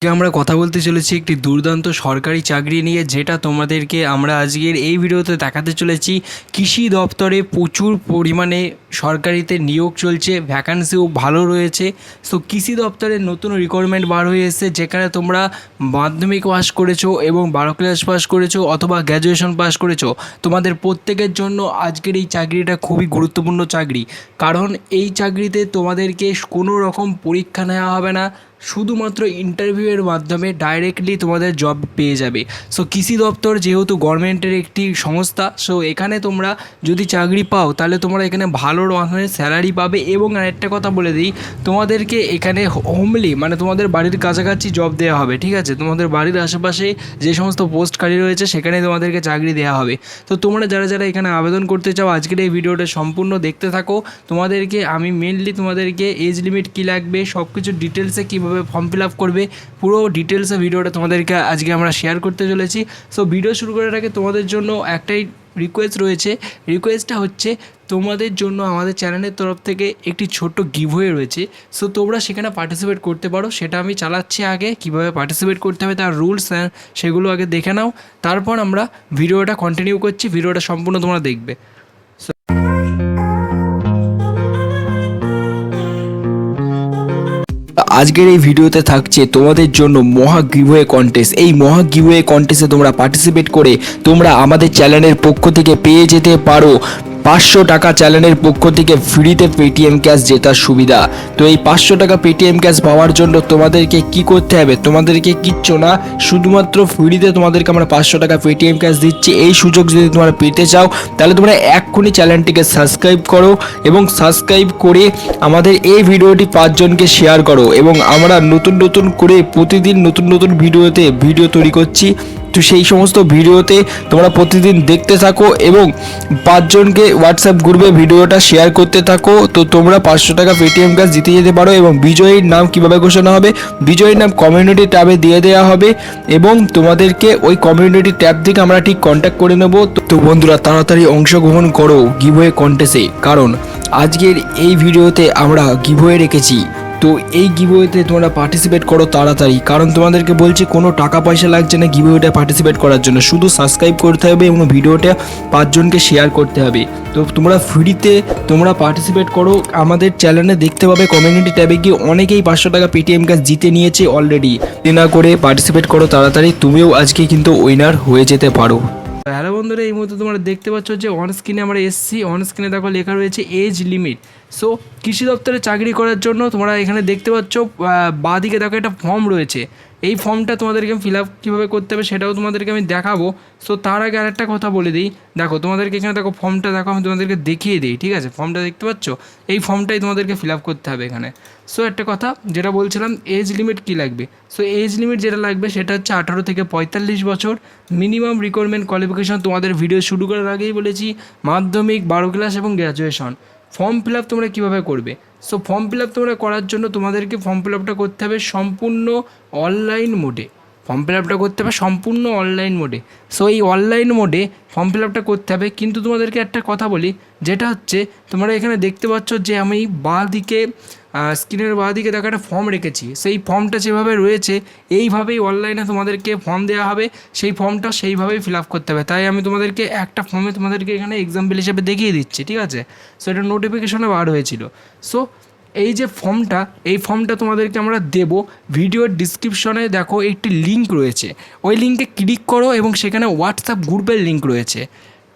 আমরা কথা বলতে চলেছি একটি দুর্দান্ত সরকারি চাকরি নিয়ে, যেটা তোমাদেরকে আমরা আজকের এই ভিডিওতে দেখাতে চলেছি। কৃষি দপ্তরে প্রচুর পরিমাণে সরকারিতে নিয়োগ চলছে, ভ্যাকান্সিও ভালো রয়েছে। সো কৃষি দপ্তরের নতুন রিকোয়ারমেন্ট বার হয়ে এসেছে, যেখানে তোমরা মাধ্যমিক পাস করেছো এবং 12 ক্লাস পাস করেছো অথবা গ্র্যাজুয়েশন পাস করেছো, তোমাদের প্রত্যেকের জন্য আজকের এই চাকরিটা খুবই গুরুত্বপূর্ণ চাকরি। কারণ এই চাকরিতে তোমাদেরকে কোনো রকম পরীক্ষা নেওয়া হবে না, শুধুমাত্র ইন্টারভিউয়ের মাধ্যমে ডাইরেক্টলি তোমাদের জব পেয়ে যাবে। সো কৃষি দপ্তর যেহেতু গভর্নমেন্টের একটি সংস্থা, সো এখানে তোমরা যদি চাকরি পাও তাহলে তোমরা এখানে ভালো রকমের স্যালারি পাবে। এবং আরেকটা কথা বলে দিই, তোমাদেরকে এখানে হোমলি মানে তোমাদের বাড়ির কাছাকাছি জব দেওয়া হবে, ঠিক আছে? তোমাদের বাড়ির আশেপাশে যে সমস্ত পোস্ট খালি রয়েছে সেখানে তোমাদেরকে চাকরি দেওয়া হবে। তো তোমরা যারা যারা এখানে আবেদন করতে চাও, আজকের এই ভিডিওটা সম্পূর্ণ দেখতে থাকো। তোমাদেরকে আমি মেনলি তোমাদেরকে এজ লিমিট কী লাগবে, সব কিছু ডিটেলসে কীভাবে ফর্ম ফিল আপ করবে, পুরো ডিটেলসে ভিডিওটা তোমাদেরকে আজকে আমরা শেয়ার করতে চলেছি। সো ভিডিও শুরু করার আগে তোমাদের জন্য একটাই রিকোয়েস্ট রয়েছে। রিকোয়েস্টটা হচ্ছে, তোমাদের জন্য আমাদের চ্যানেলের তরফ থেকে একটি ছোট্ট গিভওয়ে রয়েছে। সো তোমরা সেখানে পার্টিসিপেট করতে পারো, সেটা আমি চালাচ্ছি। আগে কীভাবে পার্টিসিপেট করতে হবে তার রুলস সেগুলো আগে দেখে নাও, তারপর আমরা ভিডিওটা কন্টিনিউ করছি। ভিডিওটা সম্পূর্ণ তোমরা দেখবে। আজকের এই ভিডিওতে থাকছে তোমাদের জন্য মহা গিভওয়ে কন্টেস্ট। এই মহা গিভওয়ে কন্টেস্টে তোমরা পার্টিসিপেট করে তোমরা আমাদের চ্যানেলের পক্ষ থেকে পেয়ে যেতে পারো 500 টাকা চ্যানেলের পক্ষ থেকে ফ্রিতে পেটিএম ক্যাশ জেতার সুবিধা। তো এই 500 টাকা পেটিএম ক্যাশ পাওয়ার জন্য তোমাদেরকে কি করতে হবে? তোমাদেরকে কিচ্ছু না, শুধুমাত্র ফ্রিতে তোমাদেরকে আমরা 500 টাকা পেটিএম ক্যাশ দিচ্ছি। এই সুযোগ যদি তোমরা পেতে চাও তাহলে তোমরা এক্ষুনি চ্যানেলটিকে সাবস্ক্রাইব করো এবং সাবস্ক্রাইব করে আমাদের এই ভিডিওটি 5 জনকে শেয়ার করো। এবং আমরা নতুন নতুন করে প্রতিদিন নতুন নতুন ভিডিও তৈরি করছি। তো সেই সমস্ত ভিডিওতে তোমরা প্রতিদিন দেখতে থাকো এবং 5 জনকে হোয়াটসঅ্যাপ গ্রুপে ভিডিওটা শেয়ার করতে থাকো। তো তোমরা 500 টাকা পেটিএম ক্যাশ জিতে যেতে পারো। এবং বিজয়ীর নাম কিভাবে ঘোষণা হবে? বিজয়ীর নাম কমিউনিটি ট্যাবে দিয়ে দেওয়া হবে এবং তোমাদেরকে ওই কমিউনিটি ট্যাব থেকে আমরা ঠিক কন্ট্যাক্ট করে নেব। তো বন্ধুরা, তাড়াতাড়ি অংশগ্রহণ করো গিভওয়ে কন্টেস্টে, কারণ আজকের এই ভিডিওতে আমরা গিভওয়ে রেখেছি। তো এই গিভওয়েতে তোমরা পার্টিসিপেট করো তাড়াতাড়ি, কারণ তোমাদেরকে বলছি কোনো টাকা পয়সা লাগছে না গিভওয়েটা পার্টিসিপেট করার জন্য। শুধু সাবস্ক্রাইব করতে হবে এবং ভিডিওটা 5 জনকে শেয়ার করতে হবে। তো তোমরা ফ্রিতে তোমরা পার্টিসিপেট করো। আমাদের চ্যানেলে দেখতে পাবে কমিউনিটি ট্যাবে গিয়ে অনেকেই 500 টাকা পেটিএম ক্যাশ জিতে নিয়েছে অলরেডি। না করে পার্টিসিপেট করো তাড়াতাড়ি, তুমিও আজকে কিন্তু উইনার হয়ে যেতে পারো। হ্যালো বন্ধুরা, এই মুহূর্তে তোমরা দেখতে পাচ্ছ যে অন স্ক্রিনে আমরা এসছি। অন স্ক্রিনে দেখো লেখা রয়েছে এজ লিমিট। সো কৃষি দপ্তরে চাকরি করার জন্য তোমরা এখানে দেখতে পাচ্ছ বাঁদিকে দেখো একটা ফর্ম রয়েছে। এই ফর্মটা তোমাদেরকে ফিল আপ কীভাবে করতে হবে সেটাও তোমাদেরকে আমি দেখাবো। সো তার আগে আরেকটা কথা বলে দিই, দেখো তোমাদেরকে এখানে দেখো ফর্মটা দেখো, আমি তোমাদেরকে দেখিয়ে দিই, ঠিক আছে? ফর্মটা দেখতে পাচ্ছ, এই ফর্মটাই তোমাদেরকে ফিল আপ করতে হবে এখানে। সো একটা কথা যেটা বলছিলাম, এজ লিমিট কী লাগবে? সো এজ লিমিট যেটা লাগবে সেটা হচ্ছে 18 থেকে 45 বছর। মিনিমাম রিকোয়ারমেন্ট কোয়ালিফিকেশন তোমাদের ভিডিও শুরু করার আগেই বলেছি, মাধ্যমিক, 12 ক্লাস এবং গ্র্যাজুয়েশন। ফর্ম ফিল আপ তোমরা কীভাবে করবে? সো ফর্ম ফিল আপ তোমরা করার জন্য তোমাদেরকে ফর্ম ফিল আপটা করতে হবে সম্পূর্ণ অনলাইন মোডে। ফর্ম ফিল আপটা করতে হবে সম্পূর্ণ অনলাইন মোডে। সো এই অনলাইন মোডে ফর্ম ফিল আপটা করতে হবে। কিন্তু তোমাদেরকে একটা কথা বলি, যেটা হচ্ছে তোমরা এখানে দেখতে পাচ্ছ যে আমি বাঁদিকে স্ক্রিনের বাঁদিকে দেখো একটা ফর্ম রেখেছি। সেই ফর্মটা যেভাবে রয়েছে এইভাবেই অনলাইনে তোমাদেরকে ফর্ম দেওয়া হবে, সেই ফর্মটা সেইভাবেই ফিল আপ করতে হবে। তাই আমি তোমাদেরকে একটা ফর্মে তোমাদেরকে এখানে এক্সাম্পল হিসেবে দেখিয়ে দিচ্ছি, ঠিক আছে? সো এটা নোটিফিকেশনে বার হয়েছিল। সো এই যে ফর্মটা, এই ফর্মটা তোমাদেরকে আমরা দেবো। ভিডিওর ডিসক্রিপশনে দেখো একটি লিঙ্ক রয়েছে, ওই লিঙ্কে ক্লিক করো এবং সেখানে হোয়াটসঅ্যাপ গ্রুপের লিঙ্ক রয়েছে।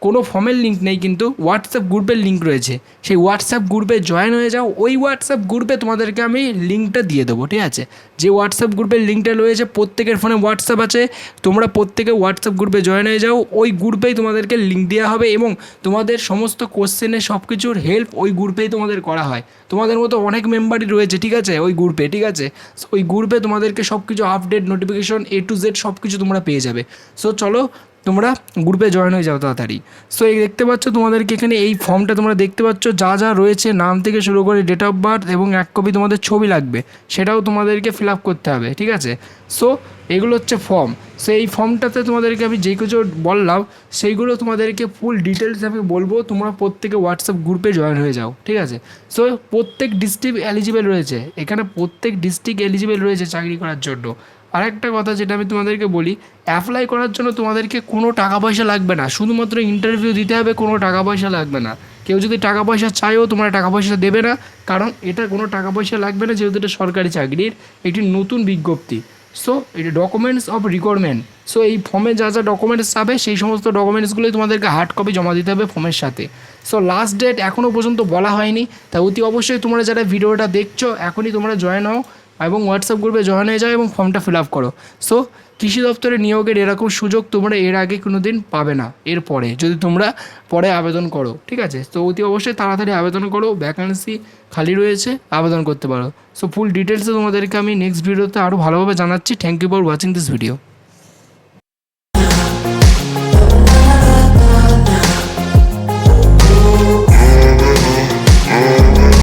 কোনো ফর্মের লিঙ্ক নেই, কিন্তু হোয়াটসঅ্যাপ গ্রুপের লিঙ্ক রয়েছে। সেই হোয়াটসঅ্যাপ গ্রুপে জয়েন হয়ে যাও। ওই হোয়াটসঅ্যাপ গ্রুপে তোমাদেরকে আমি লিঙ্কটা দিয়ে দেবো, ঠিক আছে? যে হোয়াটসঅ্যাপ গ্রুপের লিঙ্কটা রয়েছে, প্রত্যেকের ফোনে হোয়াটসঅ্যাপ আছে, তোমরা প্রত্যেকে হোয়াটসঅ্যাপ গ্রুপে জয়েন হয়ে যাও। ওই গ্রুপেই তোমাদেরকে লিঙ্ক দেওয়া হবে এবং তোমাদের সমস্ত কোশ্চেনের সব কিছুর হেল্প ওই গ্রুপেই তোমাদের করা হয়। তোমাদের মতো অনেক মেম্বারই রয়েছে, ঠিক আছে, ওই গ্রুপে, ঠিক আছে? ওই গ্রুপে তোমাদেরকে সব কিছু update, notification A to Z সব কিছু তোমরা পেয়ে যাবে। সো চলো তোমরা গ্রুপে জয়েন হয়ে যাও তাড়াতাড়ি। সো এই দেখতে পাচ্ছ তোমাদেরকে এখানে এই ফর্মটা তোমরা দেখতে পাচ্ছ, যা যা রয়েছে নাম থেকে শুরু করে ডেট অফ বার্থ এবং 1 কপি তোমাদের ছবি লাগবে, সেটাও তোমাদেরকে ফিল আপ করতে হবে, ঠিক আছে? সো এগুলো হচ্ছে ফর্ম। সো এই ফর্মটাতে তোমাদেরকে আমি যেই কিছু বললাম সেইগুলো তোমাদেরকে ফুল ডিটেলস আমি বলবো। তোমরা প্রত্যেকে হোয়াটসঅ্যাপ গ্রুপে জয়েন হয়ে যাও, ঠিক আছে? সো প্রত্যেক ডিস্ট্রিক্ট এলিজিবল রয়েছে এখানে, প্রত্যেক ডিস্ট্রিক্ট এলিজিবল রয়েছে চাকরি করার জন্য। আরেকটা কথা যেটা আমি তোমাদেরকে বলি, অ্যাপ্লাই করার জন্য তোমাদেরকে কোনো টাকা পয়সা লাগবে না, শুধুমাত্র ইন্টারভিউ দিতে হবে, কোনো টাকা পয়সা লাগবে না। কেউ যদি টাকা পয়সা চায়ও তোমরা টাকা পয়সা দেবে না, কারণ এটা কোনো টাকা পয়সা লাগবে না, যেহেতু এটা সরকারি চাকরির একটি নতুন বিজ্ঞপ্তি। সো এটা ডকুমেন্টস অফ রিকোয়ারমেন্ট। সো এই ফর্মে যা যা ডকুমেন্টস চাবে সেই সমস্ত ডকুমেন্টসগুলোই তোমাদেরকে হার্ড কপি জমা দিতে হবে ফর্মের সাথে। সো লাস্ট ডেট এখনও পর্যন্ত বলা হয়নি, তাই অতি অবশ্যই তোমরা যারা ভিডিওটা দেখছো এখনই তোমরা জয়েন হও এবং হোয়াটসঅ্যাপ গ্রুপে জয়েন হয়ে যাও এবং ফর্মটা ফিল আপ করো। সো কৃষি দপ্তরে নিয়োগের এরকম সুযোগ তোমরা এর আগে কোনো দিন পাবে না, এরপরে যদি তোমরা পরে আবেদন করো, ঠিক আছে? তো অতি অবশ্যই তাড়াতাড়ি আবেদন করো, ভ্যাকান্সি খালি রয়েছে, আবেদন করতে পারো। সো ফুল ডিটেলসে তোমাদেরকে আমি নেক্সট ভিডিওতে আরও ভালোভাবে জানাচ্ছি। Thank you for watching this video.